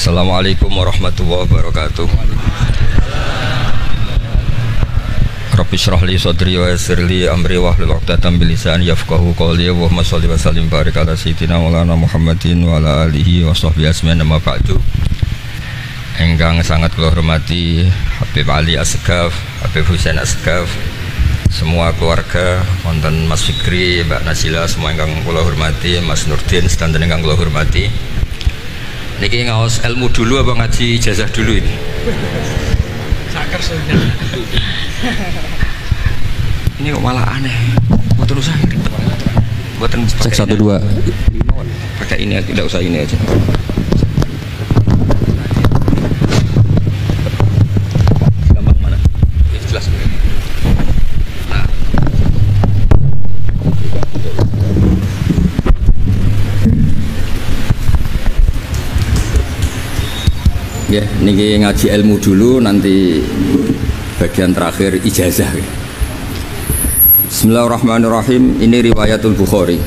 Assalamualaikum warahmatullahi wabarakatuh. Rabbi shrah li sadri wa yassir li amri wahlul 'uqdatam min lisani yafqahu qawli. Allahumma shalli wa sallim barik ala sayyidina maulana Muhammadin wa ala alihi wa sahbihi ajmain. Amma ba'du. Enggang sangat kula hormati Habib Ali Asgaf, Habib Husain Asgaf, semua keluarga, wonten Mas Fikri, Mbak Nazila, semua ingkang kula hormati, Mas Nurdin sedanten ingkang kula hormati. Niki ngaos ilmu dulu apa ngaji ijazah dulu ini? Sakar sudah. Ini kok malah aneh. Buat usah ribet. Buatan cek 1 2. Pakai ini aja, tidak usah ini aja. Gampang mana? Ini jelas. Nah. Ya, niki ngaji ilmu dulu, nanti bagian terakhir ijazah. Bismillahirrahmanirrahim. Ini riwayatul Bukhari.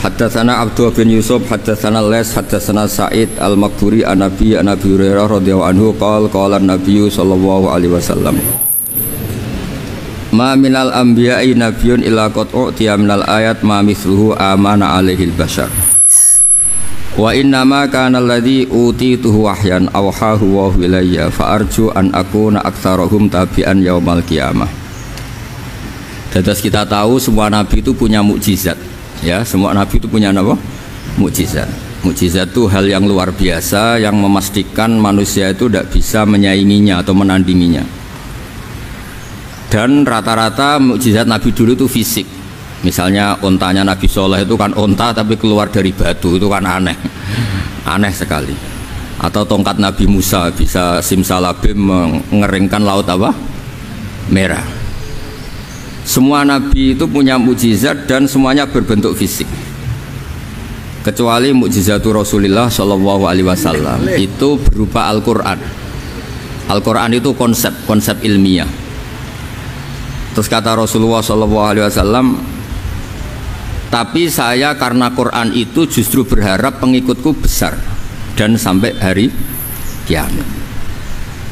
Haddatsana Abdullah bin Yusuf, haddatsana Les, haddatsana Sa'id al-Maqburi an Nabi Hurairah radhiyallahu anhu qala an-nabiy sallallahu alaihi wasallam. Ma minal anbiya'i nabiyyun illa qad u'tiya minal ayat ma mithluhu amana alaihi al-bashar. Wa innama kana alladhi utituhu wahyan awhahu wa ilayya fa arju an akuna aktsarahum tabi'an yaumal qiyamah. Dados kita tahu semua nabi itu punya mukjizat, ya, semua nabi itu punya apa? Mukjizat. Mukjizat itu hal yang luar biasa yang memastikan manusia itu tidak bisa menyainginya atau menandinginya. Dan rata-rata mukjizat nabi dulu itu fisik. Misalnya ontanya Nabi Soleh itu kan onta tapi keluar dari batu, itu kan aneh, aneh sekali. Atau tongkat Nabi Musa bisa simsalabim mengeringkan laut apa? Merah. Semua Nabi itu punya mukjizat dan semuanya berbentuk fisik. Kecuali mukjizatul Rasulullah Shallallahu Alaihi Wasallam itu berupa Al-Quran. Al-Quran itu konsep ilmiah. Terus kata Rasulullah Shallallahu Alaihi Wasallam, tapi saya karena Quran itu justru berharap pengikutku besar dan sampai hari kiamat.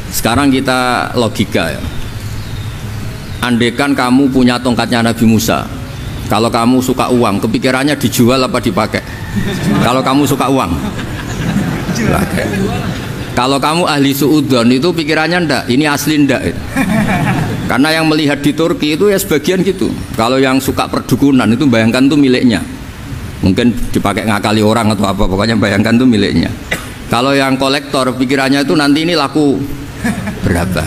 Sekarang kita logika ya. Andekan kamu punya tongkatnya Nabi Musa, kalau kamu suka uang, kepikirannya dijual apa dipakai? Kalau kamu suka uang, pakai. Kalau kamu ahli suudon itu pikirannya ndak, ini asli ndak. Karena yang melihat di Turki itu ya sebagian gitu. Kalau yang suka perdukunan itu bayangkan tuh miliknya. Mungkin dipakai ngakali orang atau apa, pokoknya bayangkan tuh miliknya. Kalau yang kolektor pikirannya itu nanti ini laku berapa.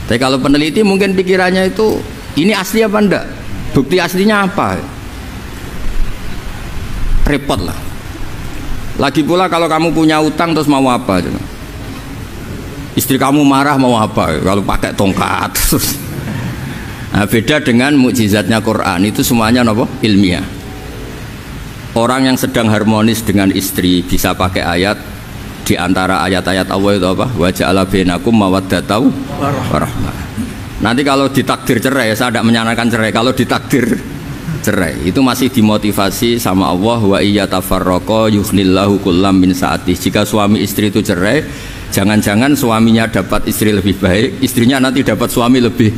Tapi kalau peneliti mungkin pikirannya itu ini asli apa enggak? Bukti aslinya apa? Repot lah. Lagi pula kalau kamu punya utang terus mau apa? Istri kamu marah mau apa kalau pakai tongkat? Nah, beda dengan mukjizatnya Quran, itu semuanya apa? Ilmiah. Orang yang sedang harmonis dengan istri bisa pakai ayat di antara ayat-ayat Allah itu apa? Wa ja'ala bainakum mawaddatan warahmah. Nanti kalau ditakdir cerai, saya tidak menyarankan cerai. Kalau ditakdir cerai, itu masih dimotivasi sama Allah, wa iyatafarraqa yughnillahu kullam min sa'atih. Jika suami istri itu cerai, jangan-jangan suaminya dapat istri lebih baik, istrinya nanti dapat suami lebih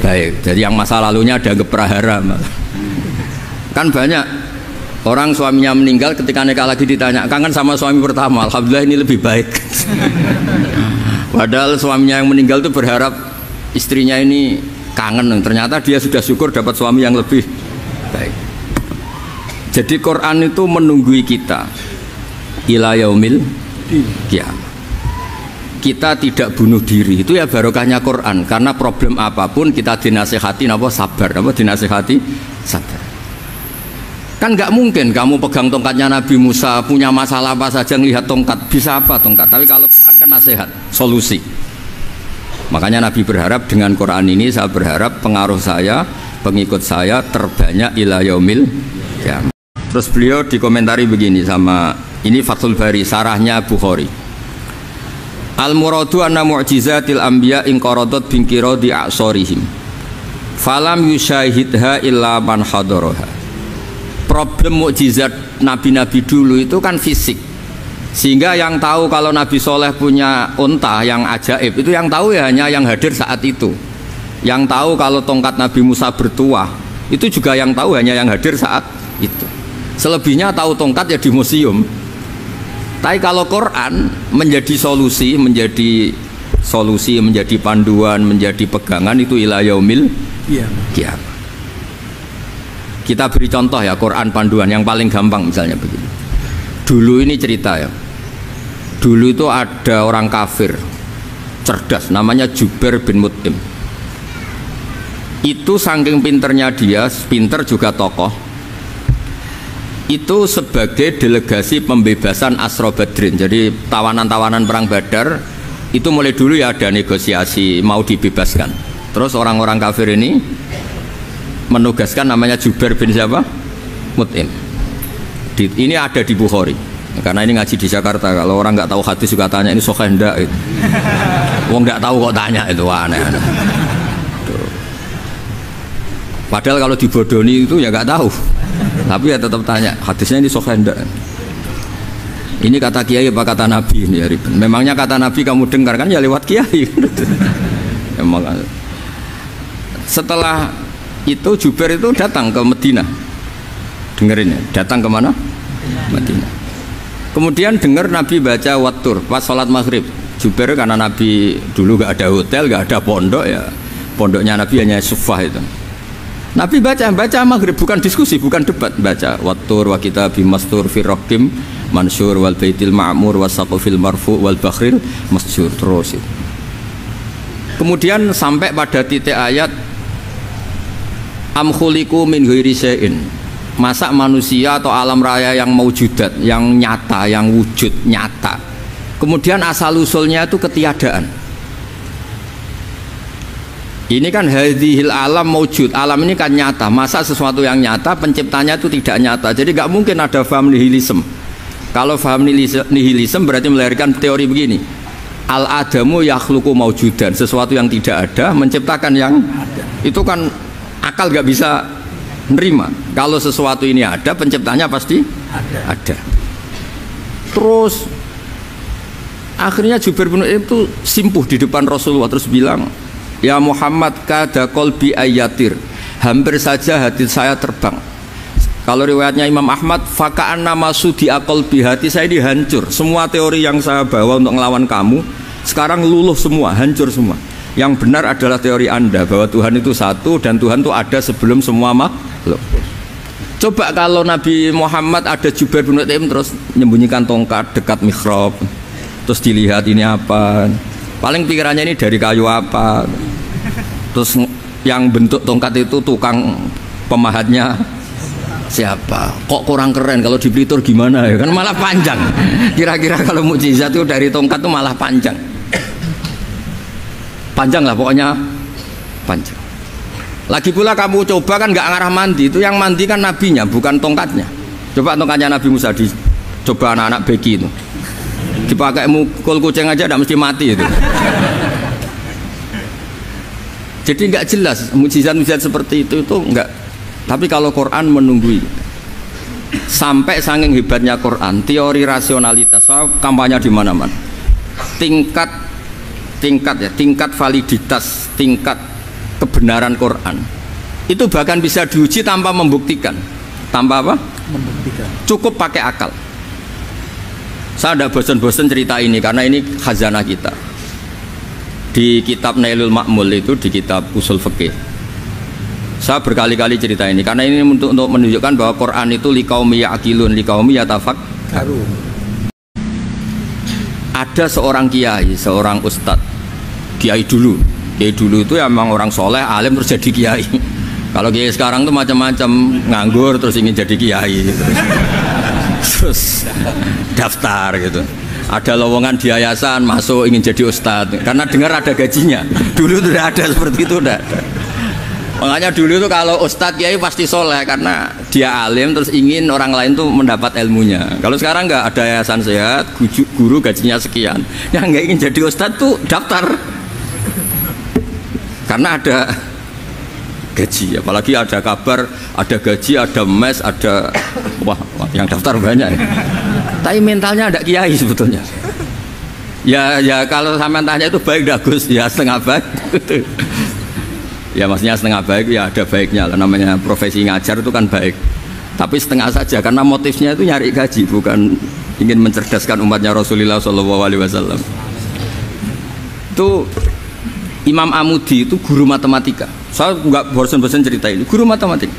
baik. Jadi yang masa lalunya ada prahara. Kan banyak orang suaminya meninggal, ketika nikah lagi ditanya, kangen sama suami pertama, alhamdulillah ini lebih baik. Padahal suaminya yang meninggal itu berharap istrinya ini kangen, ternyata dia sudah syukur dapat suami yang lebih baik. Jadi Quran itu menunggui kita ila yaumil qiyamah. Kita tidak bunuh diri, itu ya barokahnya Quran. Karena problem apapun kita dinasihati apa? Sabar, apa? Dinasihati sabar. Kan nggak mungkin kamu pegang tongkatnya Nabi Musa, punya masalah apa saja ngelihat tongkat, bisa apa tongkat? Tapi kalau Quran kan nasihat, solusi. Makanya Nabi berharap dengan Quran ini, saya berharap pengaruh saya, pengikut saya terbanyak ila yaumil qiyamah. Terus beliau dikomentari begini sama ini Fathul Bari, sarahnya Bukhari. Al-muradu anna mu'jizatil anbiya in qaradat binkiradi a'sorihim falam yusyahidha illa man hadaraha. Problem mukjizat nabi-nabi dulu itu kan fisik. Sehingga yang tahu kalau Nabi Soleh punya unta yang ajaib itu yang tahu ya hanya yang hadir saat itu. Yang tahu kalau tongkat Nabi Musa bertuah itu juga yang tahu hanya yang hadir saat itu. Selebihnya tahu tongkat ya di museum. Tapi kalau Quran menjadi solusi, menjadi panduan, menjadi pegangan itu ila yaumil kiamat. Kita beri contoh ya Quran panduan yang paling gampang misalnya begini. Dulu ini cerita ya. Dulu itu ada orang kafir cerdas namanya Jubair bin Mut'im. Itu saking pinternya dia, pinter juga tokoh. Itu sebagai delegasi pembebasan Asra Badrin. Jadi tawanan-tawanan perang Badar itu mulai dulu ya ada negosiasi mau dibebaskan. Terus orang-orang kafir ini menugaskan namanya Jubair bin siapa? Mut'im. Ini ada di Bukhari. Karena ini ngaji di Jakarta. Kalau orang nggak tahu hadis juga tanya ini sahih enggak itu. Wong nggak tahu kok tanya itu aneh-aneh. Padahal kalau dibodoni itu ya nggak tahu. Tapi ya tetap tanya hadisnya ini sahih enggak. Ini kata kiai apa kata nabi ini ya Riben. Memangnya kata nabi kamu dengar kan ya lewat kiai. Emang. Setelah itu Jubair itu datang ke Madinah. Dengerin ya, datang ke mana? Madinah. Kemudian dengar Nabi baca Wattur pas sholat maghrib. Jubair karena Nabi dulu gak ada hotel, gak ada pondok ya. Pondoknya Nabi hanya sufah itu. Nabi baca maghrib, bukan diskusi, bukan debat. Baca Wattur wa kitabi mastur firrokim mansur wal baitil ma'mur wasaqufil marfu wal bakhril masjur terus itu. Kemudian sampai pada titik ayat am khuliqu min ghairi syai'in. Masa manusia atau alam raya yang maujudat, yang nyata, yang wujud nyata. Kemudian asal usulnya itu ketiadaan. Ini kan hadhil alam maujud, alam ini kan nyata. Masa sesuatu yang nyata penciptanya itu tidak nyata. Jadi nggak mungkin ada faham nihilisme. Kalau faham nihilisme berarti melahirkan teori begini. Al adamu yakhluqu maujudan, sesuatu yang tidak ada menciptakan yang ada. Itu kan akal nggak bisa nerima. Kalau sesuatu ini ada, penciptanya pasti ada. Terus akhirnya Jubair bin Mut'im itu simpuh di depan Rasulullah terus bilang, ya Muhammad kada qalbi ayatir, hampir saja hati saya terbang. Kalau riwayatnya Imam Ahmad, faka'anna masudi qalbi, hati saya ini hancur. Semua teori yang saya bawa untuk melawan kamu sekarang luluh semua, hancur semua. Yang benar adalah teori Anda bahwa Tuhan itu satu dan Tuhan itu ada sebelum semua makhluk. Coba kalau Nabi Muhammad ada Jubair bin Mut'im terus menyembunyikan tongkat dekat mihrab, terus dilihat ini apa, paling pikirannya ini dari kayu apa, terus yang bentuk tongkat itu tukang pemahatnya siapa, kok kurang keren, kalau di Blitur gimana ya, kan malah panjang. Kira-kira kalau mukjizat itu dari tongkat itu malah panjang lah pokoknya, panjang. Lagi pula kamu coba kan nggak ngarah mandi, itu yang mandi kan nabinya bukan tongkatnya. Coba tongkatnya Nabi Musa dicoba anak-anak beki itu, dipakai mukul kucing aja tidak mesti mati itu. Jadi nggak jelas mukjizat-mukjizat seperti itu nggak. Tapi kalau Quran menunggui sampai saking hebatnya Quran, teori rasionalitas, soal kampanye di mana-mana, tingkat validitas, tingkat kebenaran Quran itu bahkan bisa diuji tanpa membuktikan. Tanpa apa? Membuktikan. Cukup pakai akal. Saya tidak bosan-bosan cerita ini karena ini khazanah kita. Di kitab Nailul Ma'mul itu, di kitab usul fikih, saya berkali-kali cerita ini karena ini untuk menunjukkan bahwa Quran itu liqaumi ya'qilun, liqaumi yatafakkarun. Ada seorang kiai, seorang ustadz, kiai dulu itu emang orang soleh, alim terus jadi kiai. Kalau kiai sekarang tuh macam-macam, nganggur terus ingin jadi kiai gitu. Terus daftar gitu, ada lowongan di yayasan masuk ingin jadi ustadz karena dengar ada gajinya. Dulu tuh ada seperti itu, udah. Makanya dulu itu kalau ustadz kiai pasti soleh karena dia alim terus ingin orang lain tuh mendapat ilmunya. Kalau sekarang nggak ada yayasan sehat, guru gajinya sekian, yang nggak ingin jadi ustadz tuh daftar karena ada gaji. Apalagi ada kabar, ada gaji, ada mes, ada wah yang daftar banyak ya. Tapi mentalnya ada kiai sebetulnya. Ya kalau sampean tanya itu baik dah Gus, ya setengah baik. Ya maksudnya setengah baik ya ada baiknya lah, namanya profesi ngajar itu kan baik. Tapi setengah saja karena motifnya itu nyari gaji, bukan ingin mencerdaskan umatnya Rasulullah SAW. Itu Imam Amudi itu guru matematika. Saya nggak bosan-bosan cerita ini, guru matematika.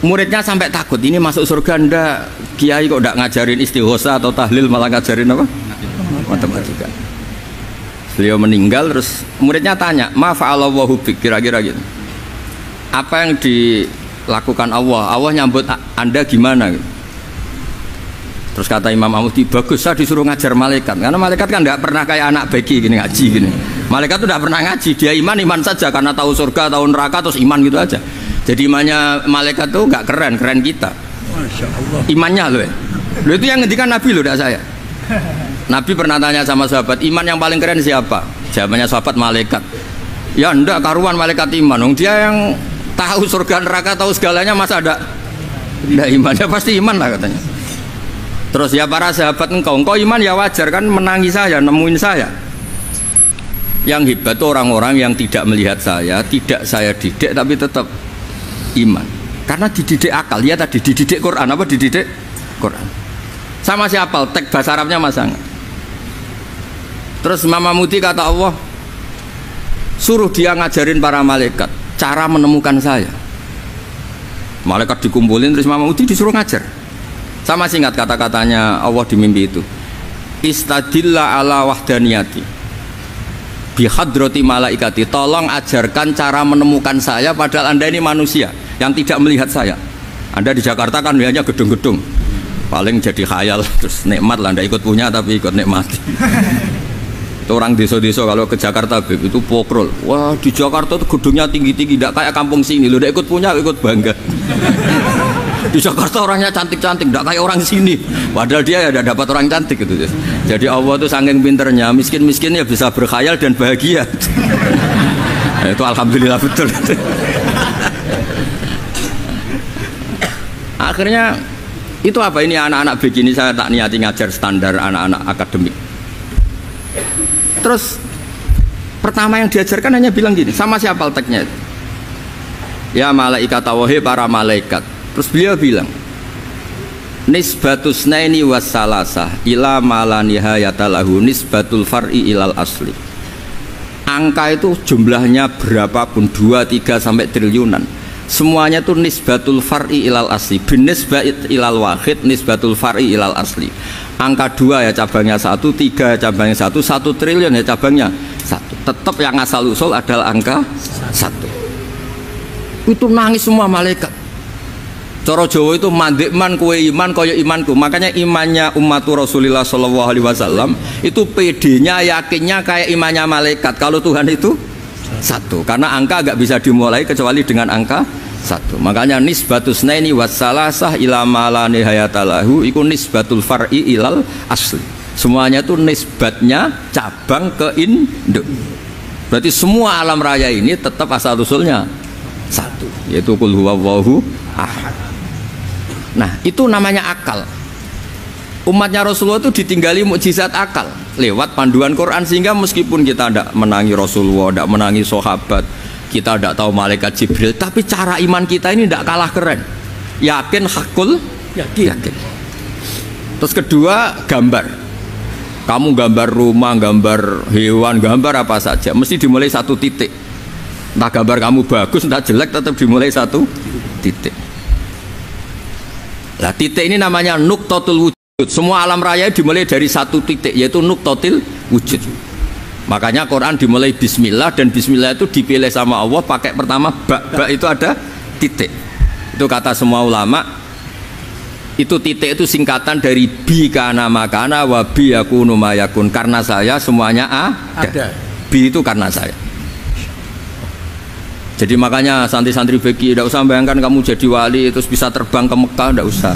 Muridnya sampai takut, ini masuk surga ndak, kiai kok ndak ngajarin istighosa atau tahlil, malah ngajarin apa? Matematika. Beliau meninggal, terus muridnya tanya, ma fa'alallahu bik, kira-kira gitu. Apa yang dilakukan Allah? Allah nyambut Anda gimana? Terus kata Imam Amudi, bagus, saya disuruh ngajar malaikat, karena malaikat kan ndak pernah kayak anak beki gini ngaji gini. Malaikat tuh ndak pernah ngaji, dia iman saja karena tahu surga, tahu neraka, terus iman gitu aja. Jadi imannya malaikat tuh nggak keren kita. Masya Allah. Imannya loh. Loh itu yang ngendikan Nabi loh, tidak saya. Nabi pernah tanya sama sahabat, iman yang paling keren siapa? Jawabannya sahabat, malaikat. Ya ndak karuan malaikat iman. Dia yang tahu surga neraka, tahu segalanya, masa ada ndak imannya? Pasti iman lah katanya. Terus ya para sahabat, engkau iman ya wajar kan, menangi saya, nemuin saya. Yang hebat itu orang-orang yang tidak melihat saya, tidak saya didik, tapi tetap iman. Karena dididik akal, ya tadi dididik Quran, apa dididik Quran. Sama siapa? Teks bahasa Arabnya masang. Terus Imam Amudi kata Allah, suruh dia ngajarin para malaikat cara menemukan saya. Malaikat dikumpulin, terus Imam Amudi disuruh ngajar. Sama singkat kata-katanya Allah di mimpi itu. Istadilla ala wahdaniyati bihadrati malaikati, tolong ajarkan cara menemukan saya padahal Anda ini manusia yang tidak melihat saya. Anda di Jakarta kan melihatnya gedung-gedung, paling jadi khayal, terus nikmat lah, Anda ikut punya tapi ikut nikmati. Itu orang desa-desa kalau ke Jakarta itu pokrol, wah di Jakarta tuh gedungnya tinggi-tinggi, tidak kayak kampung sini, lo udah ikut punya ikut bangga. Di Jakarta orangnya cantik-cantik, tidak kayak orang sini. Padahal dia ya udah dapat orang cantik gitu. Jadi Allah tuh saking pinternya, miskin-miskin ya bisa berkhayal dan bahagia. Nah, itu alhamdulillah betul. Akhirnya itu apa ini anak-anak begini saya tak niati ngajar standar anak-anak akademik. Terus pertama yang diajarkan hanya bilang gini, sama siapa teknya? Ya malaikat wahi para malaikat. Terus beliau bilang, nisbatus naini wassalasah ila mala nihayata lahu nisbatul far'i ilal asli. Angka itu jumlahnya berapapun, 2, 3 sampai triliunan, semuanya itu nisbatul far'i ilal asli. Binisbah ilal wahid nisbatul far'i ilal asli. Angka 2 ya cabangnya 1, 3 ya cabangnya 1, 1 triliun ya cabangnya 1. Tetap yang asal usul adalah angka 1. Itu nangis semua malaikat. Cara Jawa itu mandekman kue iman kaya imanku. Makanya imannya umatur Rasulullah SAW itu PD-nya, yakinnya kayak imannya malaikat. Kalau Tuhan itu 1, karena angka agak bisa dimulai kecuali dengan angka 1. Makanya nisbatus naini wassalasah ila mala nihayatalahu iku nisbatul far'i ilal asli. Semuanya itu nisbatnya cabang ke induk. Berarti semua alam raya ini tetap asal usulnya 1, yaitu qul huwallahu ahad. Nah itu namanya akal. Umatnya Rasulullah itu ditinggali mukjizat akal lewat panduan Quran, sehingga meskipun kita tidak menangi Rasulullah, tidak menangi sahabat, kita tidak tahu malaikat Jibril, tapi cara iman kita ini tidak kalah keren. Yakin, hakul, yakin. Terus kedua, gambar. Kamu gambar rumah, gambar hewan, gambar apa saja, mesti dimulai 1 titik. Entah gambar kamu bagus, entah jelek, tetap dimulai 1 titik. Nah titik ini namanya nuqtatul wujud. Semua alam raya dimulai dari 1 titik, yaitu nuqtatil wujud. Makanya Quran dimulai bismillah, dan bismillah itu dipilih sama Allah pakai pertama ba itu ada titik. Itu kata semua ulama, itu titik itu singkatan dari bi kana makana wa bi yakunu mayakun. Karena saya semuanya ada. Bi itu karena saya. Jadi makanya santri-santri beki tidak usah bayangkan kamu jadi wali terus bisa terbang ke Mekah, tidak usah.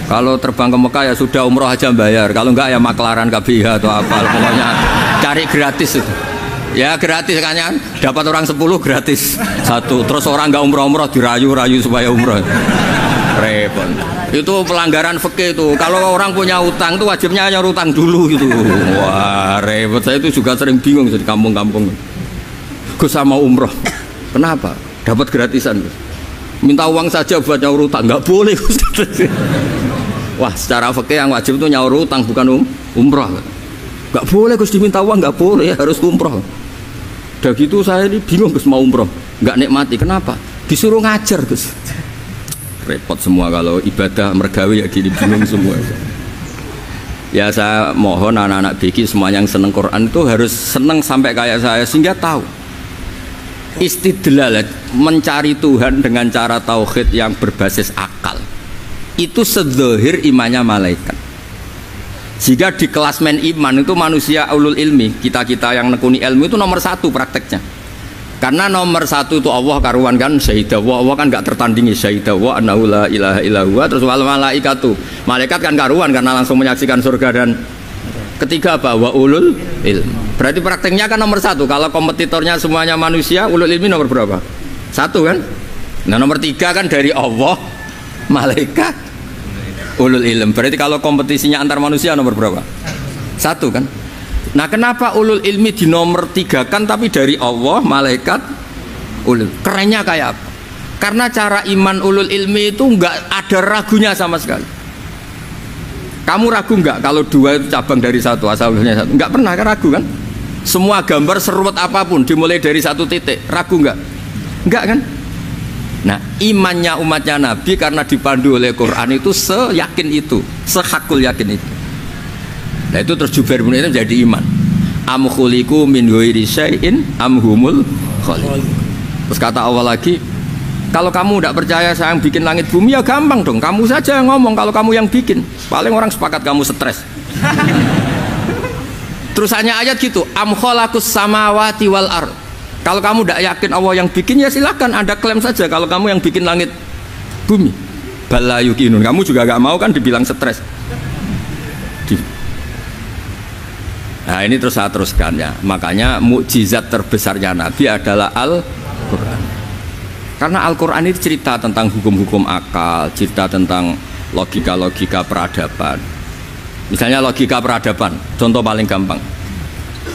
Kalau terbang ke Mekah ya sudah umroh aja bayar, kalau enggak ya maklaran KBH atau apa, pokoknya cari gratis itu. Ya gratis kan, dapat orang 10 gratis 1, terus orang enggak umroh-umroh dirayu-rayu supaya umroh. Repot. Itu pelanggaran fikih itu. Kalau orang punya utang itu wajibnya nyaur utang dulu gitu. Wah, repot. Saya itu juga sering bingung di kampung-kampung. Gus sama umroh. Kenapa? Dapat gratisan, Gus. Minta uang saja buat nyaur utang, nggak boleh, Gus. Wah, secara fikih yang wajib itu nyaur utang bukan umroh. Nggak boleh, Gus, diminta uang nggak boleh, harus umroh. Udah gitu saya ini bingung, Gus, mau umroh, nggak nikmati. Kenapa? Disuruh ngajar, Gus. Repot semua kalau ibadah mergawe ya gini, bingung semua. Ya saya mohon anak-anak BK semua yang seneng Quran itu harus seneng sampai kayak saya sehingga tahu istidlal, mencari Tuhan dengan cara tauhid yang berbasis akal itu sedzahir imannya malaikat. Jika di klasmen iman itu manusia ulul ilmi, kita-kita yang nekuni ilmu itu nomor satu prakteknya. Karena nomor satu itu Allah karuan kan, syahidah Allah kan nggak tertandingi, syahidah wa annahu la ilaha illallah. Terus wal malaikatu, malaikat kan karuan karena langsung menyaksikan surga. Dan ketiga apa? Wa ulul ilmi. Berarti prakteknya kan nomor satu. Kalau kompetitornya semuanya manusia, ulul ilmi nomor berapa? Satu kan? Nah nomor tiga kan dari Allah, malaikat, ulul ilm. Berarti kalau kompetisinya antar manusia nomor berapa? Satu kan? Nah kenapa ulul ilmi di nomor tiga kan tapi dari Allah, malaikat, ulul? Kerennya kayak apa? Karena cara iman ulul ilmi itu nggak ada ragunya sama sekali. Kamu ragu nggak kalau dua itu cabang dari satu, asalnya satu? Nggak pernah kan ragu kan? Semua gambar seruat apapun dimulai dari satu titik, ragu nggak? Nggak kan? Nah imannya umatnya Nabi karena dipandu oleh Quran itu seyakin itu, sehakul yakin itu. Nah itu terus Jubair bin Mut'im jadi iman. Am khuliqu min ghairi syai'in am humul khaliq. Terus kata Allah lagi, kalau kamu tidak percaya saya yang bikin langit bumi ya gampang dong, kamu saja yang ngomong kalau kamu yang bikin. Paling orang sepakat kamu stres. Terus hanya ayat gitu, am khalaqus samawati wal ard. Kalau kamu tidak yakin Allah yang bikin ya silakan Anda klaim saja kalau kamu yang bikin langit bumi. Bala yuqinun. Kamu juga gak mau kan dibilang stres. Nah ini terus saya teruskan ya. Makanya mukjizat terbesarnya Nabi adalah Al-Quran. Karena Al-Quran itu cerita tentang hukum-hukum akal, cerita tentang logika-logika peradaban. Misalnya logika peradaban, contoh paling gampang.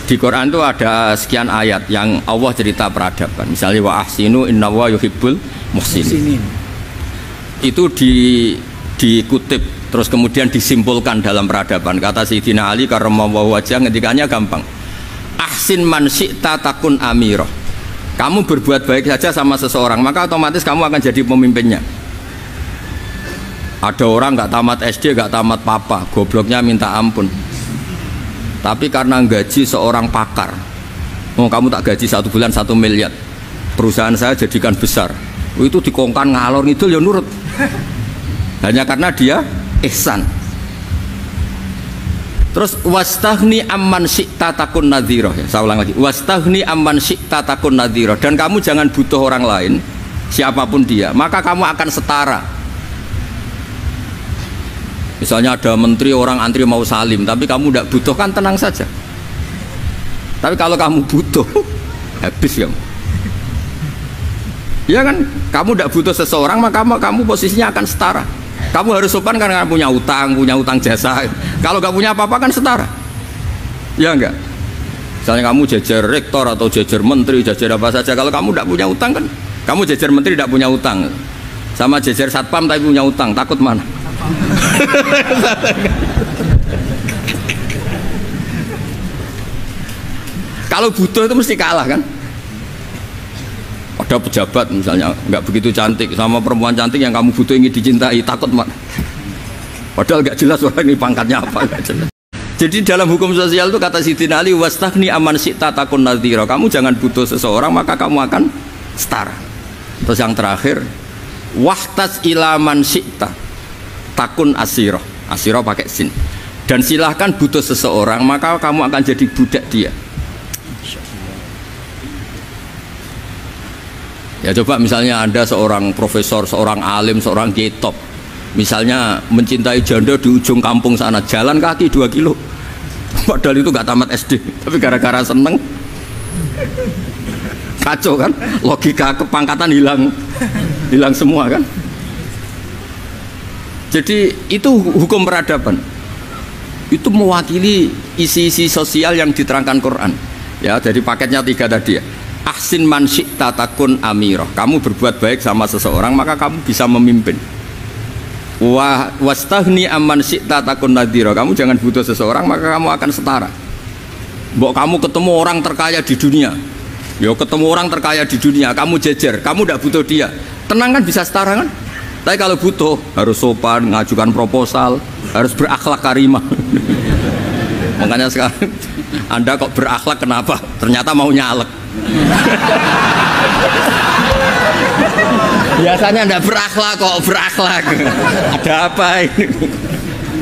Di Quran itu ada sekian ayat yang Allah cerita peradaban. Misalnya wa ahsinu innallaha yuhibbul muhsinin. Itu dikutip terus kemudian disimpulkan dalam peradaban. Kata Sayyidina Ali karramallahu wajhah ngendikannya gampang. Ahsin man syi'ta takun amirah. Kamu berbuat baik saja sama seseorang, maka otomatis kamu akan jadi pemimpinnya. Ada orang nggak tamat SD, nggak tamat papa, gobloknya minta ampun. Tapi karena gaji seorang pakar, oh kamu tak gaji 1 bulan 1 miliar, perusahaan saya jadikan besar. Oh, itu dikongkan ngalor ngidul ya nurut. Hanya karena dia ihsan. Terus wastaghni amman syi'ta takun nadhira. Ya, saya ulang lagi. Wastaghni amman syi'ta takun nadhira. Dan kamu jangan butuh orang lain, siapapun dia, maka kamu akan setara. Misalnya ada menteri orang antri mau salim, tapi kamu tidak butuh kan tenang saja. Tapi kalau kamu butuh, habis kamu. Ya kan, kamu tidak butuh seseorang, maka kamu posisinya akan setara. Kamu harus sopan karena punya utang jasa. Kalau nggak punya apa-apa kan setara. Ya enggak? Misalnya kamu jajar rektor atau jajar menteri, jajar apa saja. Kalau kamu tidak punya utang kan, kamu jajar menteri tidak punya utang. Sama jajar satpam tapi punya utang, takut mana? Kalau butuh itu mesti kalah kan? Ada pejabat misalnya nggak begitu cantik sama perempuan cantik yang kamu butuh ingin dicintai, takut mak. Padahal nggak jelas orang ini pangkatnya apa, nggak jelas. Jadi dalam hukum sosial itu kata Sayyidina Ali, wastaghni amman syi'ta takun nadhira. Kamu jangan butuh seseorang maka kamu akan setara. Terus yang terakhir, wahtas ilaman syi'ta takun asirah. Asirah pakai sin. Dan silahkan butuh seseorang maka kamu akan jadi budak dia. Ya coba misalnya Anda seorang profesor, seorang alim, seorang kiai top, misalnya mencintai janda di ujung kampung sana, jalan kaki 2 kilo, padahal itu gak tamat SD, tapi gara-gara seneng, kacau kan, logika kepangkatan hilang semua kan. Jadi itu hukum peradaban. Itu mewakili isi-isi sosial yang diterangkan Quran. Ya, jadi paketnya 3 tadi ya. Ahsin man syi'ta takun amirah. Kamu berbuat baik sama seseorang maka kamu bisa memimpin. Wastaghni amman syi'ta takun nadhira. Kamu jangan butuh seseorang maka kamu akan setara. Mbok kamu ketemu orang terkaya di dunia. Ya ketemu orang terkaya di dunia, kamu jejer, kamu tidak butuh dia. Tenang kan bisa setara kan? Tapi kalau butuh harus sopan, ngajukan proposal, harus berakhlak karimah. Makanya sekarang Anda kok berakhlak kenapa? Ternyata mau nyalek. Biasanya Anda berakhlak kok berakhlak. Ada apa ini?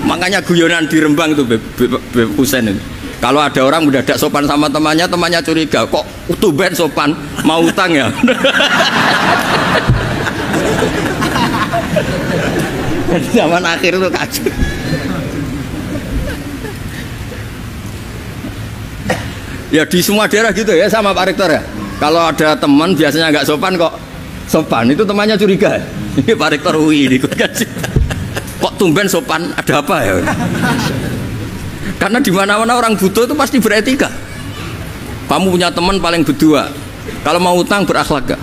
Makanya guyonan di Rembang itu Beb Husain itu. Kalau ada orang mendadak sopan sama temannya, temannya curiga, kok tumben sopan, mau utang ya? Zaman akhir itu kacau. Ya di semua daerah gitu ya sama Pak Rektor ya. Kalau ada teman biasanya nggak sopan kok sopan, itu temannya curiga. Ini Pak Rektor UI ini kok tumben sopan, ada apa ya? Karena di mana-mana orang butuh itu pasti beretika. Kamu punya teman paling berdua, kalau mau utang berakhlak gak?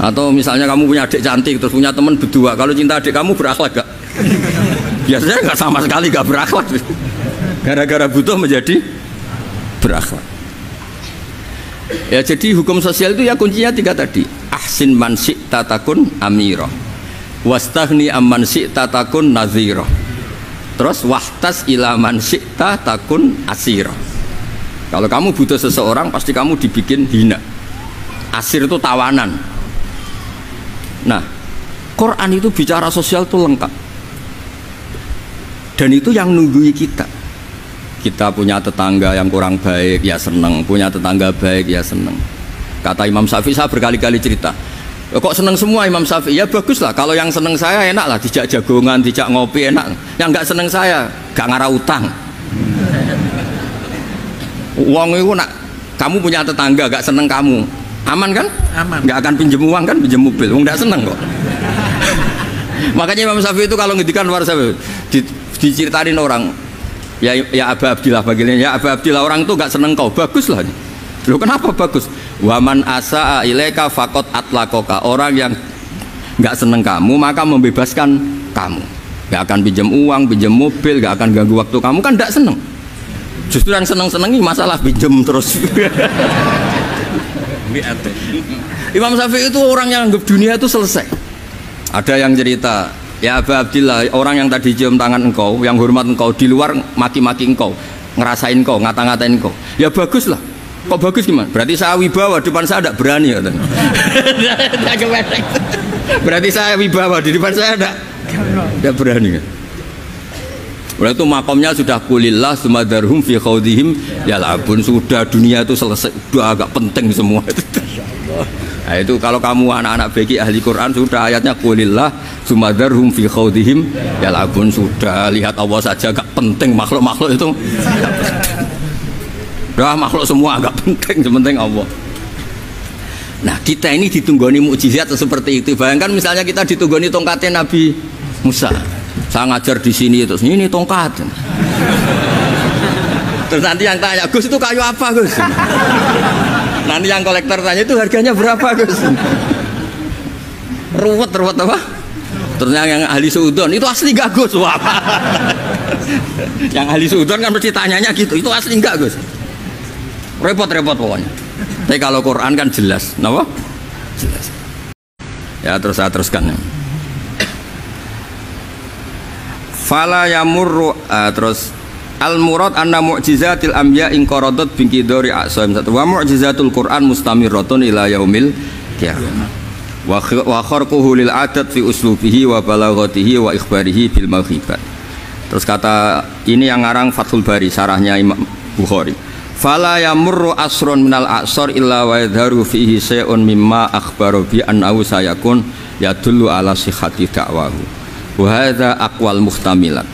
Atau misalnya kamu punya adik cantik terus punya teman berdua, kalau cinta adik kamu berakhlak gak? Biasanya nggak sama sekali gak berakhlak. Gara-gara butuh menjadi berakhlak. Ya jadi hukum sosial itu ya kuncinya 3 tadi. Ahsin man syi'ta takun amirah. Wastaghni amman syi'ta takun nadhira. Terus wahtas ila man syi'ta takun asira. Kalau kamu butuh seseorang pasti kamu dibikin hina. Asir itu tawanan. Nah, Quran itu bicara sosial itu lengkap. Dan itu yang nunggui kita. Kita punya tetangga yang kurang baik ya seneng, punya tetangga baik ya seneng. Kata Imam Syafi'i, saya berkali-kali cerita, kok seneng semua Imam Syafi'i? Ya bagus lah, kalau yang seneng saya enak lah, dijak jagongan, dijak ngopi enak. Yang nggak seneng saya, gak ngarah utang. Uang itu nak, kamu punya tetangga gak seneng kamu, aman kan? Aman. Gak akan pinjem uang kan, pinjem mobil, nggak seneng kok. Makanya Imam Syafi'i itu kalau ngedikan luar Syafi'i, diceritain orang, ya Aba Abdillah bagiannya, ya Aba Abdillah orang itu gak seneng kau, bagus lah. Loh kenapa bagus? Waman asa'a ilaika faqad atlaqaka. Orang yang nggak seneng kamu maka membebaskan kamu. Nggak akan pinjam uang, pinjam mobil, nggak akan ganggu waktu kamu, kan nggak seneng. Justru yang seneng-senengi masalah pinjam terus. Imam Syafi'i itu orang yang anggap dunia itu selesai. Ada yang cerita, ya Aba Abdillah, orang yang tadi cium tangan engkau, yang hormat engkau, di luar maki-maki engkau, ngerasain engkau, ngata-ngatain engkau. Ya bagus lah. Kok bagus gimana? Berarti saya wibawa, depan saya tidak berani katanya. Berarti saya wibawa, di depan saya tidak berani. Berarti itu makomnya sudah kulillah sumadarhum fi khawdihim yal'abun. Sudah dunia itu selesai, sudah agak penting semua. Nah itu kalau kamu anak-anak beki ahli Quran, sudah ayatnya kulillah sumadarhum fi khawdihim yal'abun. Sudah lihat Allah saja agak penting, makhluk-makhluk itu udah makhluk semua agak penting, sepenting Allah. Nah kita ini ditunggoni mukjizat seperti itu. Bayangkan misalnya kita ditunggoni tongkatnya Nabi Musa. Saya ngajar di sini terus ini tongkat. Terus nanti yang tanya, Gus itu kayu apa Gus? Nanti yang kolektor tanya itu harganya berapa Gus? Ruwet apa? Terus yang ahli suudon itu asli gak Gus? Wah. Yang ahli suudon kan mesti tanyanya gitu, itu asli enggak Gus? Repot-repot pokoknya. Tapi kalau Quran kan jelas, kenapa? Jelas. Ya terus saya teruskan. Fala yamurru terus al murad anna mu'jizatil anbiya in qaradat binqidari a'sam. Wa mu'jizatul Quran mustamirratun ila yaumil qiyamah. Wa kharquhu lil adat fi uslubihi wa balaghatihi wa ikhbarihi bil mawhibat. Terus kata ini yang ngarang Fathul Bari, sarahnya Imam Bukhari. Fala yamurru asrun minal a'sar illa wa yadharu fihi syai'un mimma akhbaru bi annahu sayakun yadullu ala sihhati da'wahu wa hadza aqwal muhtamilat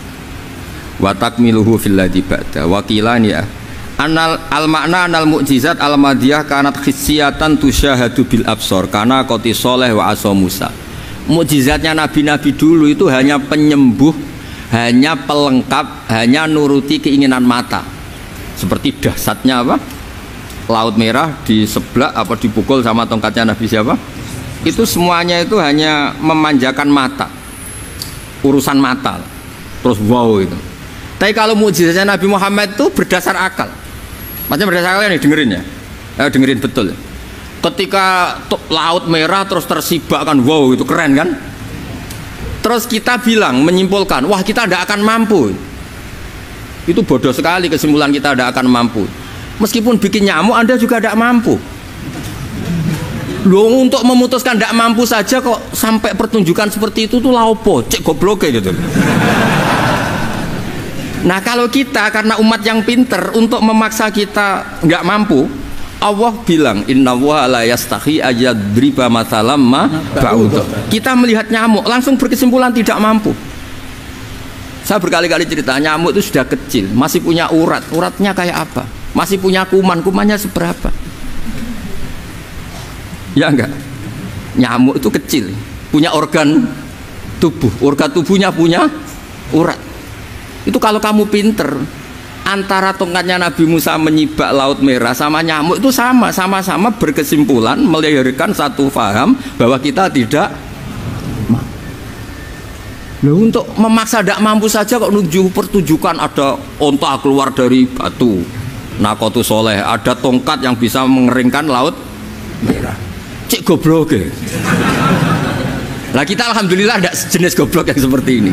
wa takmiluhu fil ladzi ba'da wa qilani anal al makna anal mu'jizat al madiyah kanat khissiyatan tusyahadu bil absar kana qati sholeh wa asa Musa Mukjizatnya nabi-nabi dulu itu hanya penyembuh, hanya pelengkap, hanya nuruti keinginan mata. Seperti dahsyatnya apa? Laut Merah di sebelah apa dipukul sama tongkatnya Nabi siapa? Itu semuanya itu hanya memanjakan mata. Urusan mata. Terus wow itu. Tapi kalau mukjizatnya Nabi Muhammad itu berdasar akal. Maksudnya berdasar akal nih, dengerin ya. Dengerin betul. Ketika Laut Merah terus tersibak kan, wow itu keren kan. Terus kita bilang, menyimpulkan, wah kita tidak akan mampu. Itu bodoh sekali kesimpulan kita tidak akan mampu. Meskipun bikin nyamuk Anda juga tidak mampu. Loh, untuk memutuskan tidak mampu saja kok sampai pertunjukan seperti itu tuh laopo, cek goblok kayak gitu. Nah kalau kita karena umat yang pinter untuk memaksa kita nggak mampu, Allah bilang innallaha la yastahi ayadriba mathalam ma ba'udah. Kita melihat nyamuk langsung berkesimpulan tidak mampu. Saya berkali-kali cerita, nyamuk itu sudah kecil, masih punya urat, uratnya kayak apa? Masih punya kuman, kumannya seberapa? Ya enggak? Nyamuk itu kecil, punya organ tubuh, organ tubuhnya punya urat. Itu kalau kamu pinter, antara tongkatnya Nabi Musa menyibak Laut Merah sama nyamuk itu sama-sama berkesimpulan melahirkan satu faham bahwa kita tidak mampu. Loh, untuk memaksa tidak mampu saja kok nunjuk pertunjukan ada onta keluar dari batu Nakotu Soleh, ada tongkat yang bisa mengeringkan Laut Merah. Cik goblok ya. Lah kita alhamdulillah tidak sejenis goblok yang seperti ini.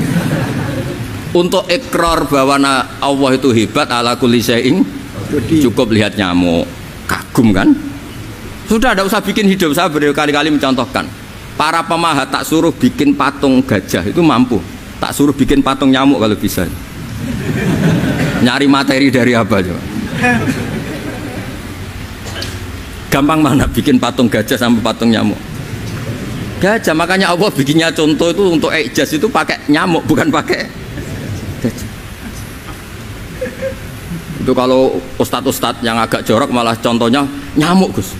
Untuk ikrar bahwa Allah itu hebat ala kulli syai'in, cukup lihat nyamuk, kagum kan? Sudah, tidak usah bikin hidup. Saya berkali-kali mencontohkan, para pemahat tak suruh bikin patung gajah itu mampu, tak suruh bikin patung nyamuk kalau bisa. Nyari materi dari apa coba? Gampang mana bikin patung gajah sampai patung nyamuk? Gajah, makanya Allah bikinnya contoh itu untuk ijaz itu pakai nyamuk, bukan pakai. Itu kalau ustadz-ustadz yang agak jorok malah contohnya nyamuk Gus,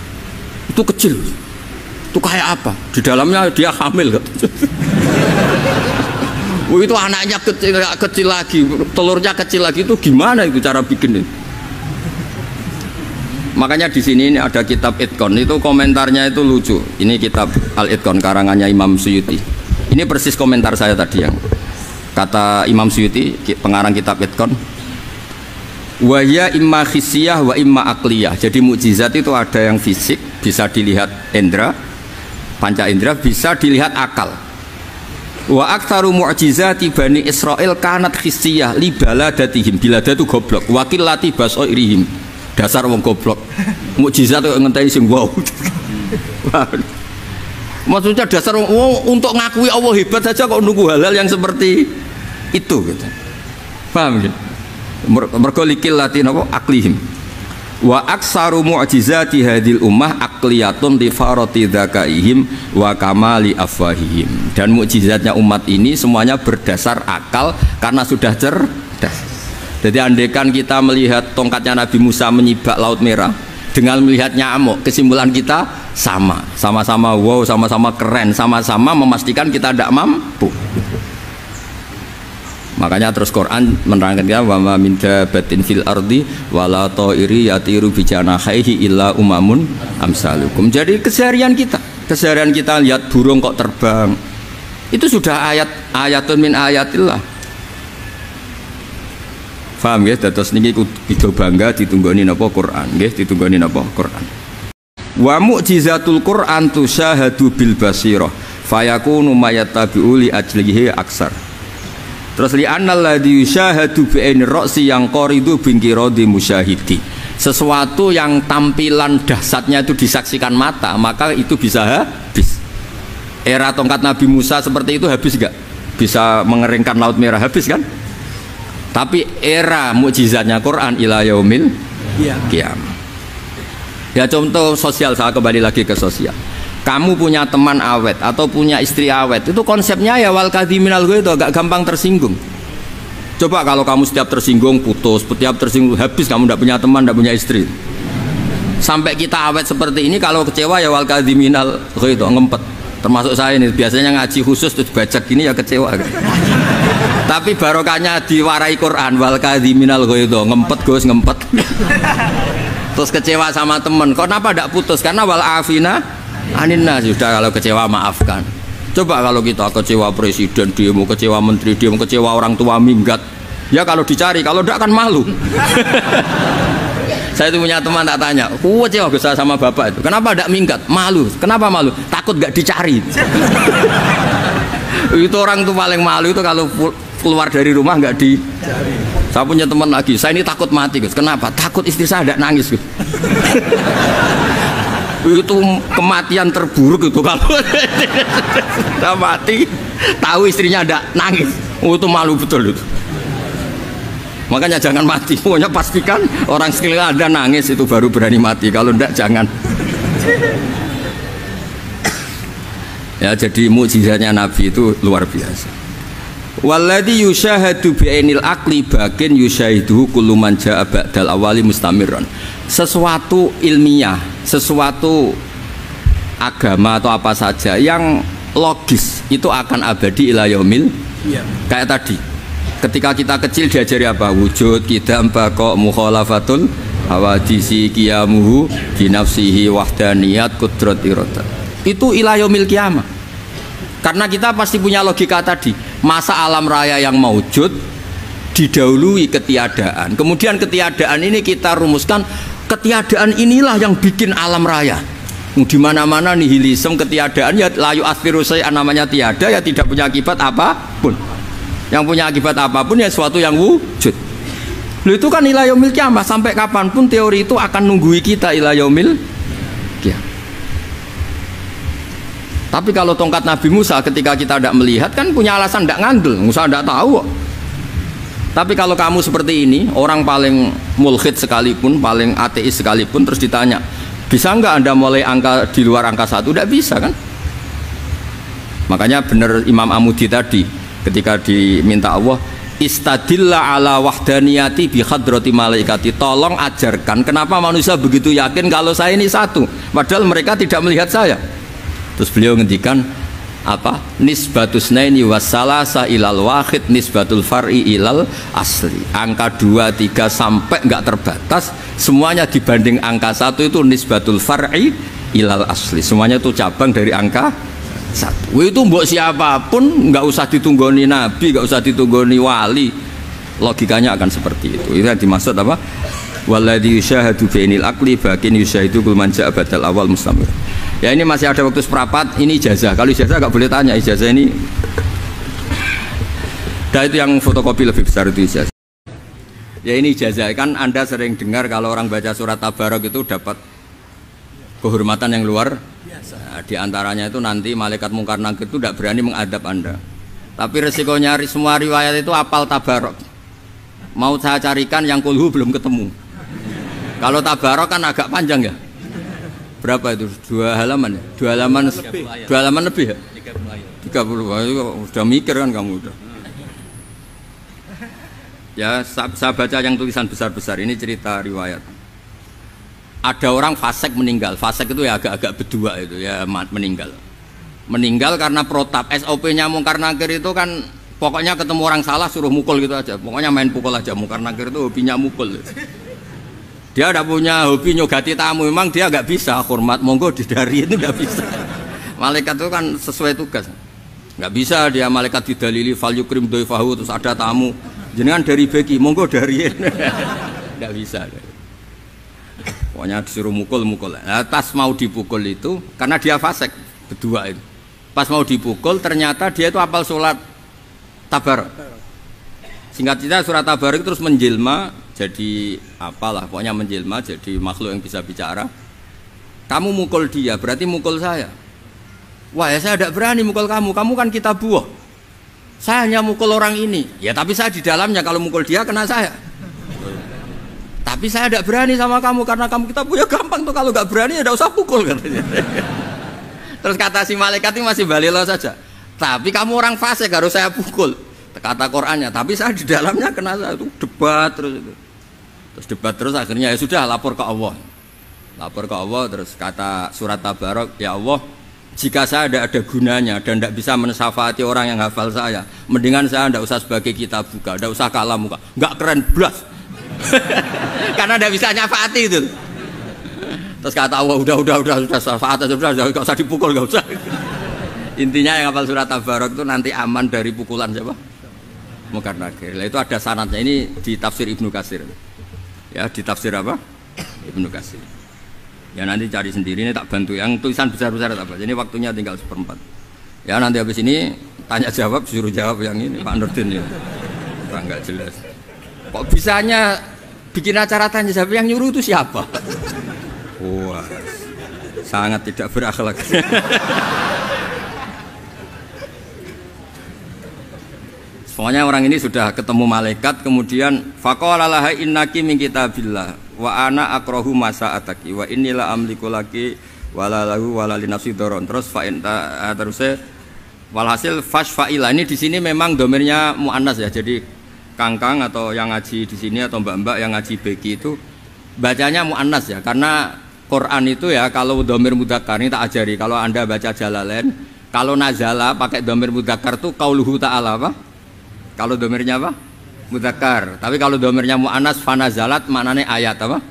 itu kecil, itu kayak apa? Di dalamnya dia hamil kan? Itu anaknya kecil lagi, telurnya kecil lagi, itu gimana itu cara bikin ini? Makanya di sini ini ada kitab Itqan, itu komentarnya itu lucu. Ini kitab Al-Itqan karangannya Imam Suyuti. Ini persis komentar saya tadi yang kata Imam Suyuti, pengarang kitab Itqan. Wa ya imma khissiyah wa imma aqliyah. Jadi mukjizat itu ada yang fisik, bisa dilihat indra, panca indra, bisa dilihat akal. Wa aktsaru mu'jizati Bani Israil kanat khissiyah li baladatihim. Bilada itu goblok, wa qillati basairihim. Dasar wong goblok. Mukjizat kok ngenteni sing wow. Maksudnya dasar untuk ngakui Allah hebat saja kok nunggu hal-hal yang seperti itu gitu. Paham gitu? Mergo likil latin apa aklihim. Wa aksaru mu'jizati hadil ummah akliyatun li farati dzakaihim wa kamali afwahihim. Dan mukjizatnya umat ini semuanya berdasar akal karena sudah cerdas. Jadi andaikan kita melihat tongkatnya Nabi Musa menyibak Laut Merah dengan melihat nyamuk, kesimpulan kita sama-sama wow, sama-sama keren, sama-sama memastikan kita tidak mampu. Makanya terus Quran menerangkan wa ma min dabatin fil ardi wala ta'iri yatiru bi janahihi illa umamun amsalukum. Jadi keseharian kita lihat burung kok terbang. Itu sudah ayatun min ayatillah. Paham nggih? Dados niki kudu bangga ditunggoni napa Quran, nggih, ditunggoni napa Quran. Wa mu'jizatul Quran tusyahadu bil basirah fayakunu mayatabi'u li ajlihi aksar. Terus li annal ladzi yusyahadu bi ainir ra'si yang qaridu bingkiradi musyahidi. Sesuatu yang tampilan dahsyatnya itu disaksikan mata, maka itu bisa habis. Era tongkat Nabi Musa seperti itu habis enggak? Bisa mengeringkan Laut Merah, habis kan? Tapi era mukjizatnya Quran ila yaumil qiyamah. Ya contoh sosial, saya kembali lagi ke sosial. Kamu punya teman awet atau punya istri awet, itu konsepnya ya wal kadhiminal ghaidh, agak gampang tersinggung. Coba kalau kamu setiap tersinggung putus, setiap tersinggung habis, kamu tidak punya teman, tidak punya istri. Sampai kita awet seperti ini, kalau kecewa ya wal kadhiminal ghaidh, ngempet. Termasuk saya ini biasanya ngaji khusus terus baca gini ya kecewa. Tapi barokahnya diwarai Quran wal kadhiminal ghaidha, ngempet Gus, ngempet. Terus kecewa sama temen, kenapa tidak putus? Karena wal afina aninna, sudah kalau kecewa maafkan. Coba kalau kita kecewa presiden demo, kecewa menteri demo, kecewa orang tua minggat, ya kalau dicari, kalau tidak kan malu. Saya itu punya teman tak tanya, kecewa Gus sama bapak itu, kenapa tidak minggat? Malu. Kenapa malu? Takut gak dicari. Itu orang tuh paling malu itu kalau keluar dari rumah nggak dicari. Saya punya teman lagi, saya ini takut mati Gus. Kenapa? Takut istri saya tidak nangis Gus. Itu kematian terburuk itu kalau sudah mati, tahu istrinya tidak nangis. Itu malu betul itu. Makanya jangan mati. Pokoknya pastikan orang sekeliling Anda nangis itu baru berani mati. Kalau tidak jangan. Ya, jadi mukjizatnya Nabi itu luar biasa. Walladzi yusyahadu bi'ainil aqli bakin yusyahiduhu kullu man jaa ba'dal awali mustamirran. Sesuatu ilmiah, sesuatu agama atau apa saja yang logis itu akan abadi ila yaumil. Kayak tadi, ketika kita kecil diajari apa? Wujud, qidam, baqa, mukhalafatul hawadisi, qiyamuhu binafsihi, wahdaniyat, qudrat, iradah. Itu ila yaumil qiyamah. Karena kita pasti punya logika tadi, masa alam raya yang maujud didahului ketiadaan, kemudian ketiadaan ini kita rumuskan, ketiadaan inilah yang bikin alam raya. Di mana-mana nihilisme, ketiadaan, ya layu asfiru say'an, namanya tiada, ya tidak punya akibat apapun. Yang punya akibat apapun ya sesuatu yang wujud. Loh, itu kan ila yaumil qiyamah, sampai kapanpun teori itu akan nunggui kita ila yaumil qiyamah. Tapi kalau tongkat Nabi Musa ketika kita tidak melihat kan punya alasan tidak ngandel, Musa tidak tahu. Tapi kalau kamu seperti ini, orang paling mulhid sekalipun, paling ateis sekalipun, terus ditanya, bisa nggak Anda mulai angka di luar angka 1? Tidak bisa kan? Makanya benar Imam Amudi tadi ketika diminta Allah, istadilla ala wahdaniyati bi hadrati malaikati, tolong ajarkan kenapa manusia begitu yakin kalau saya ini satu, padahal mereka tidak melihat saya. Terus beliau ngendikan apa? Nisbatus naini wassalasa ilal wahid nisbatul far'i ilal asli. Angka 2, 3 sampai enggak terbatas, semuanya dibanding angka 1 itu nisbatul far'i ilal asli. Semuanya itu cabang dari angka 1. Itu mbok siapapun enggak usah ditunggoni nabi, enggak usah ditunggoni wali. Logikanya akan seperti itu. Itu yang dimaksud apa? Walladzi yusyahadu bainil aqli bakin yusyahidu kul man ja'a badal awal mustamir. Ya, ini masih ada waktu seperempat, ini ijazah. Kalau ijazah nggak boleh tanya, ijazah ini. Dan itu yang fotokopi lebih besar itu ijazah. Ya, ini ijazah. Kan Anda sering dengar kalau orang baca surat Tabarok itu dapat kehormatan yang luar biasa. Nah, di antaranya itu nanti malaikat mungkar nakir itu tidak berani mengadab Anda. Tapi resikonya semua riwayat itu apal Tabarok. Mau saya carikan yang kulhu belum ketemu. Kalau Tabarok kan agak panjang ya. Berapa itu? 2 halaman ya? 2 halaman lebih. 2 halaman lebih ya? 30. Udah mikir kan kamu udah. Ya, saya baca yang tulisan besar-besar ini cerita riwayat. Ada orang fasik meninggal. Fasik itu ya agak-agak berdua itu ya, meninggal. Meninggal karena protap. SOP-nya mungkar nakir itu kan pokoknya ketemu orang salah suruh mukul gitu aja. Pokoknya main pukul aja. Mungkar nakir itu hobinya mukul. Dia ada punya hobi nyogati tamu, memang dia nggak bisa hormat, monggo didari itu nggak bisa. Malaikat itu kan sesuai tugas, nggak bisa dia malaikat didalili fal yukrim doifahu, terus ada tamu, jenengan dari beki, monggo dariin, nggak bisa. Pokoknya disuruh mukul. Nah, pas mau dipukul itu, karena dia fasik berdua itu, pas mau dipukul ternyata dia itu hafal sholat Tabarok. Singkat cerita surat Tabarok terus menjelma jadi apalah, pokoknya menjelma jadi makhluk yang bisa bicara. Kamu mukul dia, berarti mukul saya. Wah, ya saya tidak berani mukul kamu kan kita buah. Saya hanya mukul orang ini. Ya tapi saya di dalamnya, kalau mukul dia kena saya. Tapi saya tidak berani sama kamu karena kamu kita buah, gampang tuh, kalau nggak berani ya tidak usah pukul katanya. Terus kata si malaikat ini masih balilo saja. Tapi kamu orang fasik harus saya pukul. Kata Qur'annya, tapi saya di dalamnya kena saya, itu debat terus itu. Terus debat terus akhirnya ya sudah lapor ke Allah. Lapor ke Allah terus kata surat Tabarok, ya Allah, Jika saya tidak ada gunanya dan tidak bisa mensyafaati orang yang hafal saya, mendingan saya tidak usah sebagai kitab buka, tidak usah kalam muka, nggak keren blas. Karena tidak bisa nyafaati itu. Terus kata Allah, udah syafaat, sudah, nggak usah dipukul, nggak usah. Intinya yang hafal surat Tabarok itu nanti aman dari pukulan siapa? Munkar Nakir. Itu ada sanadnya, ini di tafsir Ibnu Katsir. Ya, di tafsir apa? Ibnu Katsir. Ya nanti cari sendiri, ini tak bantu. Yang tulisan besar-besar tak apa. Jadi waktunya tinggal 1/4. Ya nanti habis ini tanya jawab, suruh jawab yang ini Pak Nurdin ya. Enggak jelas. Kok bisanya bikin acara tanya jawab, yang nyuruh itu siapa? Wah, sangat tidak berakhlak. Pokoknya orang ini sudah ketemu malaikat, kemudian faqala laha innaki min kitabillah wa ana akrahu masa'ataki wa innila amliku laki wala lahu wala li nafsi daron. Terus terusnya walhasil fa'ila ini di sini memang domirnya muannas ya. Jadi kangkang atau yang ngaji di sini atau mbak-mbak yang ngaji beki itu bacanya muannas ya, karena Quran itu ya kalau domir mudzakkar ini tak ajari. Kalau Anda baca Jalalain, kalau nazala pakai domir mudzakkar tuh qauluhu ta'ala apa? Kalau domirnya apa? Mudzakkar. Tapi kalau domirnya muannas fanazalat maknanya ayat apa?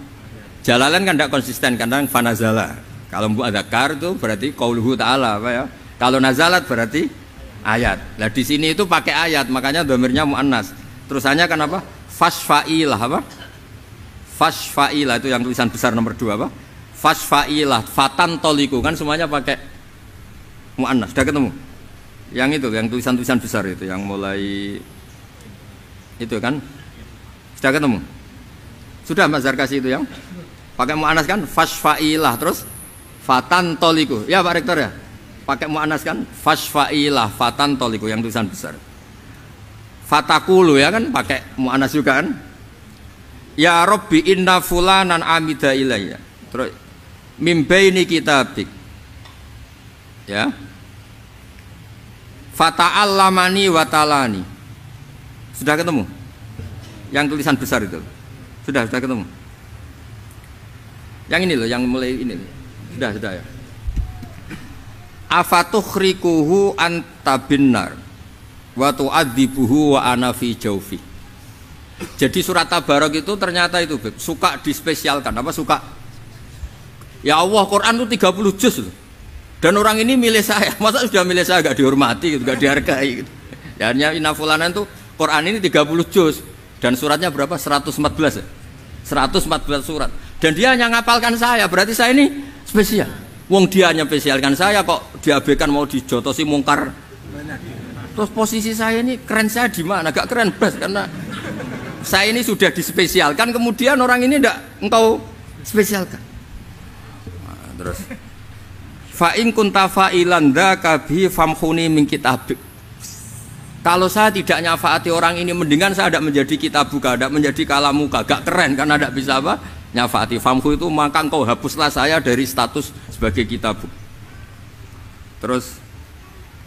Jalalain kan tidak konsisten kadang fanazala. Kalau mudzakkar itu berarti qauluhu ta'ala apa ya? Kalau nazalat berarti ayat. Nah di sini itu pakai ayat, makanya domirnya muannas. Terusannya kan apa? Fasfa'ilah apa? Fasfa'ilah itu yang tulisan besar nomor 2 apa? Fasfa'ilah fatan toliku kan semuanya pakai muannas. Sudah ketemu? Yang itu, yang tulisan-tulisan besar itu, yang mulai itu kan sudah ketemu? Sudah Mas Zarkasi itu yang pakai mu'anas kan? Fasfa'ilah terus fatan toliku. Ya Pak Rektor ya? Pakai mu'anas kan? Fasfa'ilah fatan toliku yang tulisan besar. Fatakulu ya kan? Pakai mu'anas juga kan? Ya Rabbi inna fulanan amida ilayya. Terus mimbaini kitabik. Ya. Fata'allamani wa talani. Sudah ketemu? Yang tulisan besar itu. Sudah ketemu. Yang ini loh, yang mulai ini loh. Sudah ya. Afatukhriquhu anta binnar wa tu'adzibuhu wa ana fi jawfi. Jadi surat Tabarok itu ternyata itu suka dispesialkan. Apa suka? Ya Allah, Quran itu 30 juz loh. Dan orang ini milih saya. Masa sudah milih saya gak dihormati gitu, gak dihargai gitu. Ya hanya inafulanan itu Quran ini 30 juz dan suratnya berapa? 114 ya? 114 surat. Dan dia hanya ngapalkan saya, berarti saya ini spesial. Wong dia hanya spesialkan saya kok diabaikan mau dijotosi mungkar. Terus posisi saya ini keren saya di mana? Gak keren bas karena saya ini sudah dispesialkan, kemudian orang ini ndak engkau spesialkan. Nah, terus fa in kunta fa'ilan dzaka bi famkhuni min kitabik. Kalau saya tidak nyafaati orang ini, mendingan saya tidak menjadi kitab buka, tidak menjadi kalamuka, gak keren karena tidak bisa apa nyafaati. Famhu itu maka engkau hapuslah saya dari status sebagai kitab. Terus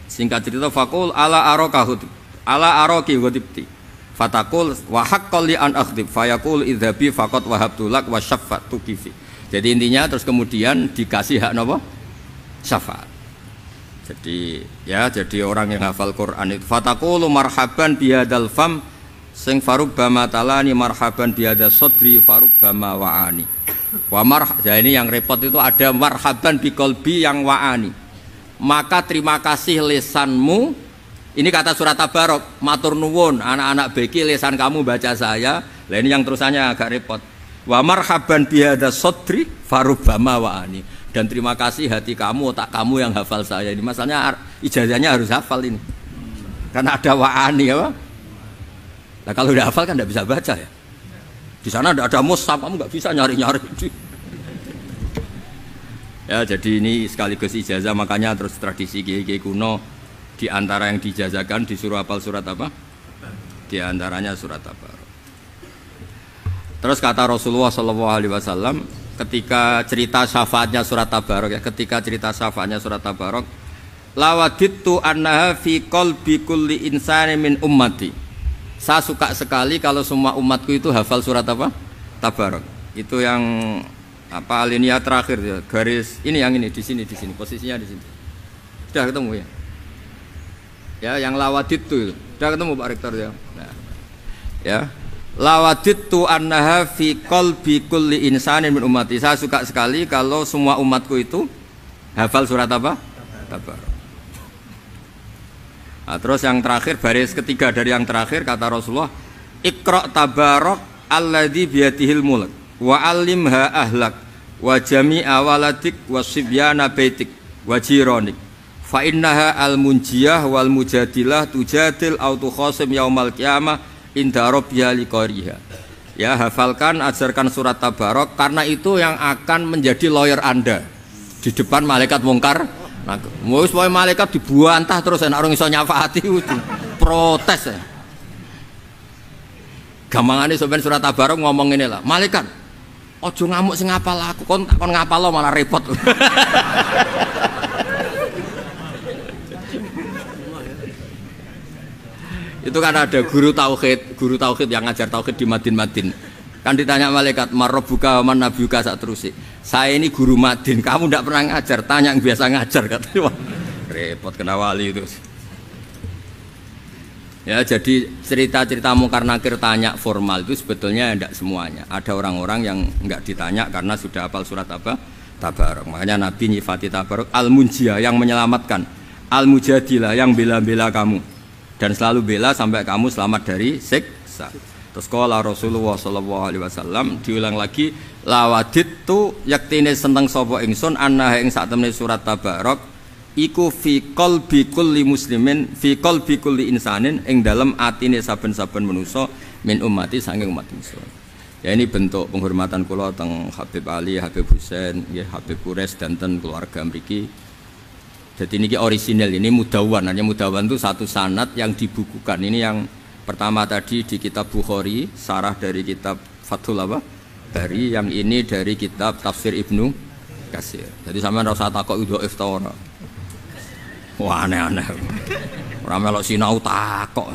singkat cerita fakul ala arokahud ala aroki ghadibti fatakul wa haqqal li an akhdib fayaqul idzabi faqat wahabtulak wa syafa'tu kifi. Jadi intinya terus kemudian dikasih hak napa? Syafaat. Jadi orang yang hafal Quran itu fataqulu marhaban bihadzal fam sing farubbama talani marhaban bihadzal sodri farubbama wa'ani. Ini yang repot itu ada marhaban biqalbi yang wa'ani. Maka terima kasih lisanmu. Ini kata surat Tabarok, matur nuwun anak-anak beki lisan kamu baca saya. Lah ini yang terusannya agak repot. Wa marhaban bihadzal sodri farubbama wa'ani. Dan terima kasih hati kamu, otak kamu yang hafal saya ini. Masalahnya ijazahnya harus hafal ini. Karena ada wa'ani ya. Nah kalau udah hafal kan tidak bisa baca ya. Di sana tidak ada mushaf, kamu nggak bisa nyari-nyari. Ya jadi ini sekaligus ijazah, makanya terus tradisi kiai-kiai kuno di antara yang dijazahkan disuruh hafal surat apa? Di antaranya surat apa? Terus kata Rasulullah SAW ketika cerita syafaatnya surat Tabarok ya, ketika cerita syafaatnya surat Tabarok, lawadittu annaha fi qalbi kulli insani min ummati. Saya suka sekali kalau semua umatku itu hafal surat apa? Tabarok. Itu yang apa alinea terakhir ya, garis ini yang ini di sini posisinya di sini. Sudah ketemu ya? Ya, yang lawadittu. Sudah ketemu Pak Rektor ya? Nah. Ya. Lawadittu annaha fi qalbi kulli insanin min ummati. Saya suka sekali kalau semua umatku itu hafal surat apa? Tabarok. Nah, terus yang terakhir, baris ketiga dari yang terakhir kata Rasulullah, Iqra' tabarok alladzi biyadihil mulk wa 'allimha ahlak wa jami'a waladik wa sibyana baitik wa jiranik fa innaha al-munjiyah wal mujadilah tujadil au tukhasim yaumal qiyamah inda rabbiha liqariha. Ya, hafalkan, ajarkan surat Tabarok karena itu yang akan menjadi lawyer Anda di depan malaikat mungkar. Nah, wis pokoke malaikat dibuantah terus enak orang iso nyafaati protes ya. Gampangane sampeyan surat Tabarok ngomong ngene lah, malaikat ojo ngamuk sing ngapal aku, kon ngapal lo malah repot. Itu kan ada guru tauhid yang ngajar tauhid di Madin. Kan ditanya malaikat, "Marabbuka wa man nabiyuka?" sak terus. Saya ini guru Madin, kamu tidak pernah ngajar, tanya yang biasa ngajar katanya. Repot kena wali itu. Ya, jadi cerita-cerita mungkar nakir tanya formal itu sebetulnya tidak semuanya. Ada orang-orang yang enggak ditanya karena sudah hafal surat apa? Tabarok. Makanya Nabi nyifati Tabarok al-munjiyah, yang menyelamatkan, al-mujadilah, yang bela-bela kamu dan selalu bela sampai kamu selamat dari siksa. Terus qala Rasulullah sallallahu alaihi wasallam, diulang lagi, lawadittu yaktine seneng sapa ingsun anna ing sak temene surat Tabarok iku fi qalbi kulli muslimin fi qalbi kulli insanin ing dalem atine saben-saben manusa min ummati saking umat ingsun. Ya, ini bentuk penghormatan kula teng Habib Ali, Habib Husain, nggih Habib Quraisy dan ten keluarga mriki. Jadi ini orisinal, ini mudawan. Hanya mudawan itu satu sanad yang dibukukan. Ini yang pertama tadi di kitab Bukhari, sarah dari kitab Fathul Bari, yang ini dari kitab Tafsir Ibnu Katsir. Jadi sampean ora usah takok dhaif ta ora. Wah, aneh-aneh. Ora melok sinau takok.